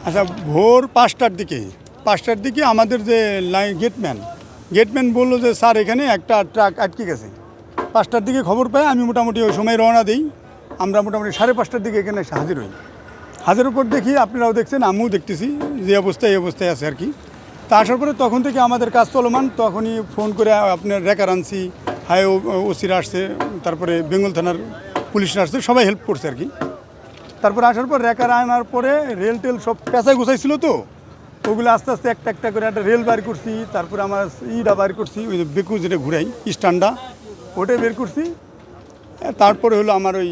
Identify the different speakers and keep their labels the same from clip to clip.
Speaker 1: আচ্ছা, ভোর 5টার দিকে আমাদের যে লাইন গেটম্যান বললো যে স্যার এখানে একটা ট্রাক আটকে গেছে। 5টার দিকে খবর পাই, আমি মোটামুটি ওই সময় রওনা দিই। আমরা মোটামুটি 5:30টার দিকে এখানে হাজির হই। হাজির পর দেখি, আপনারাও দেখছেন, আমিও দেখতেছি যে এই অবস্থায় আছে আর কি। তা আসার পরে তখন থেকে আমাদের কাজ চলমান। তখনই ফোন করে আপনার রেকার আনছি, হাই ওসিরা আসছে, তারপরে বেঙ্গল থানার পুলিশরা আসছে, সবাই হেল্প করছে আর কি। তারপরে আসার পর রেকার আনার পরে রেল টেল সব পেঁচায় গোছাইছিল, তো ওগুলো আস্তে আস্তে একটা একটা করে একটা রেল বার করছি। তারপরে আমার ইটা বার করছি, ওই বেকু যেটা ঘুরাই স্ট্যান্ডটা, ওটাই বের করছি। তারপরে হলো আমার ওই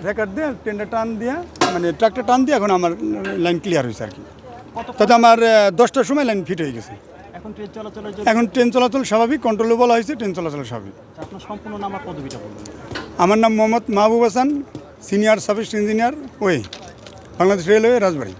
Speaker 1: রেকার দিয়ে ট্রেনটা টান দিয়ে, মানে ট্রাকটা টান দিয়ে এখন আমার লাইন ক্লিয়ার হয়েছে আর কি। তাতে আমার 10টার সময় লাইন ফিট হয়ে গেছে। এখন ট্রেন চলাচল স্বাভাবিক, কন্ট্রোলে বলা হয়েছে, ট্রেন চলাচল স্বাভাবিক।
Speaker 2: আপনার সম্পূর্ণ নাম আর পদবিটা বলুন।
Speaker 1: আমার নাম Mohammad Mahbub Hasan, senior sub engineer, Bangladesh Railway, রাজবাড়ী।